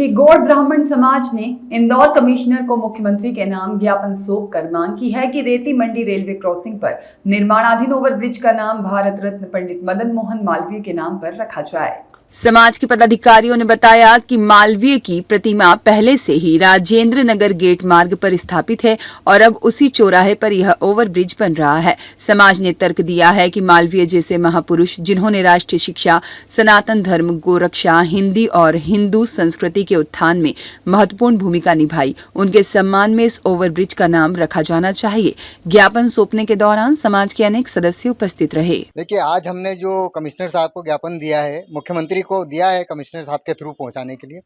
श्री गौड़ ब्राह्मण समाज ने इंदौर कमिश्नर को मुख्यमंत्री के नाम ज्ञापन सौंप कर मांग की है कि रेती मंडी रेलवे क्रॉसिंग पर निर्माणाधीन ओवरब्रिज का नाम भारत रत्न पंडित मदन मोहन मालवीय के नाम पर रखा जाए। समाज के पदाधिकारियों ने बताया कि मालवीय की प्रतिमा पहले से ही राजेंद्र नगर गेट मार्ग पर स्थापित है और अब उसी चौराहे पर यह ओवरब्रिज बन रहा है। समाज ने तर्क दिया है कि मालवीय जैसे महापुरुष जिन्होंने राष्ट्रीय शिक्षा, सनातन धर्म, गोरक्षा, हिंदी और हिंदू संस्कृति के उत्थान में महत्वपूर्ण भूमिका निभाई, उनके सम्मान में इस ओवरब्रिज का नाम रखा जाना चाहिए। ज्ञापन सौंपने के दौरान समाज के अनेक सदस्य उपस्थित रहे। देखिए, आज हमने जो कमिश्नर साहब को ज्ञापन दिया है, मुख्यमंत्री को दिया है कमिश्नर साहब के थ्रू पहुंचाने के लिए,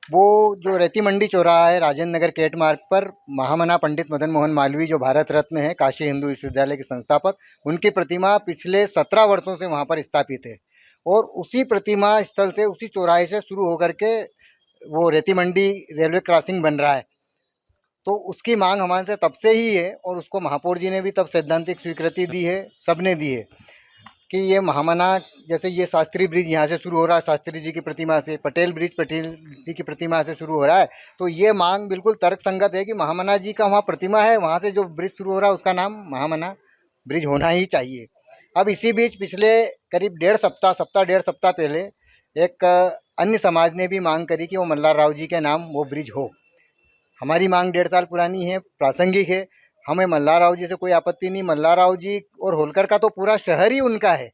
वो जो रेती मंडी चौराहा है राजेंद्र नगर गेट मार्ग पर महामना पंडित मदन मोहन मालवीय जो भारत रत्न है, काशी हिंदू विश्वविद्यालय के संस्थापक, उनकी प्रतिमा पिछले 17 वर्षों से वहां पर स्थापित है और उसी प्रतिमा स्थल से, उसी चौराहे से शुरू होकर के वो रेती मंडी रेलवे क्रॉसिंग बन रहा है। तो उसकी मांग हमारे से तब से ही है और उसको महापौर जी ने भी तब सैद्धांतिक स्वीकृति दी है, सबने दी है कि ये महामना, जैसे ये शास्त्री ब्रिज यहाँ से शुरू हो रहा है, शास्त्री जी की प्रतिमा से, पटेल ब्रिज पटेल जी की प्रतिमा से शुरू हो रहा है, तो ये मांग बिल्कुल तर्कसंगत है कि महामना जी का वहाँ प्रतिमा है, वहाँ से जो ब्रिज शुरू हो रहा है उसका नाम महामना ब्रिज होना ही चाहिए। अब इसी बीच पिछले करीब डेढ़ सप्ताह पहले एक अन्य समाज ने भी मांग करी कि वो मल्हार राव जी के नाम वो ब्रिज हो। हमारी मांग 1.5 साल पुरानी है, प्रासंगिक है, हमें मल्हार राव जी से कोई आपत्ति नहीं। मल्हार राव जी और होलकर का तो पूरा शहर ही उनका है,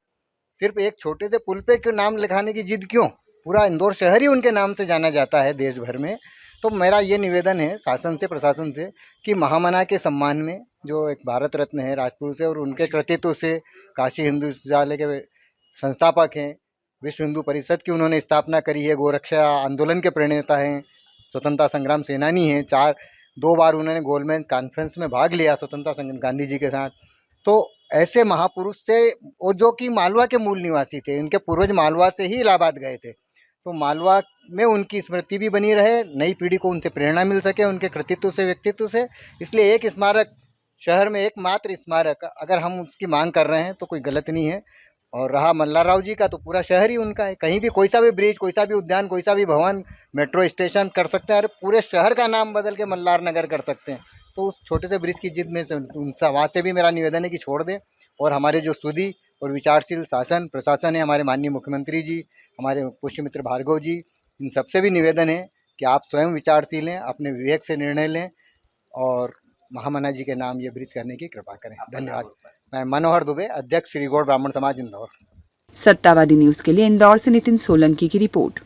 सिर्फ एक छोटे से पुल पे क्यों नाम लिखाने की जिद क्यों? पूरा इंदौर शहर ही उनके नाम से जाना जाता है देश भर में। तो मेरा ये निवेदन है शासन से, प्रशासन से कि महामना के सम्मान में, जो एक भारत रत्न है, राजपुरुष है और उनके कृतित्व से काशी हिंदू विश्वविद्यालय के संस्थापक हैं, विश्व हिंदू परिषद की उन्होंने स्थापना करी है, गोरक्षा आंदोलन के प्रणेता हैं, स्वतंत्रता संग्राम सेनानी हैं, 2 बार उन्होंने गोलमेज कॉन्फ्रेंस में भाग लिया स्वतंत्रता संग्राम गांधी जी के साथ। तो ऐसे महापुरुष से, और जो कि मालवा के मूल निवासी थे, इनके पूर्वज मालवा से ही इलाहाबाद गए थे, तो मालवा में उनकी स्मृति भी बनी रहे, नई पीढ़ी को उनसे प्रेरणा मिल सके, उनके कृतित्व से, व्यक्तित्व से। इसलिए एक स्मारक, शहर में एकमात्र स्मारक, अगर हम उसकी मांग कर रहे हैं तो कोई गलत नहीं है। और रहा मल्हार राव जी का, तो पूरा शहर ही उनका है, कहीं भी कोई सा भी ब्रिज, कोई सा भी उद्यान, कोई सा भी भवन, मेट्रो स्टेशन कर सकते हैं, अरे पूरे शहर का नाम बदल के मल्हार नगर कर सकते हैं। तो उस छोटे से ब्रिज की जिद में से उनसे, वहाँ से भी मेरा निवेदन है कि छोड़ दें। और हमारे जो सुधी और विचारशील शासन प्रशासन है, हमारे माननीय मुख्यमंत्री जी, हमारे पुष्य मित्र भार्गव जी, इन सबसे भी निवेदन है कि आप स्वयं विचारशील हैं, अपने विवेक से निर्णय लें और महामना जी के नाम ये ब्रिज करने की कृपा करें। धन्यवाद। मैं मनोहर दुबे, अध्यक्ष श्री गौड़ ब्राह्मण समाज इंदौर। सत्तावादी न्यूज के लिए इंदौर से नितिन सोलंकी की रिपोर्ट।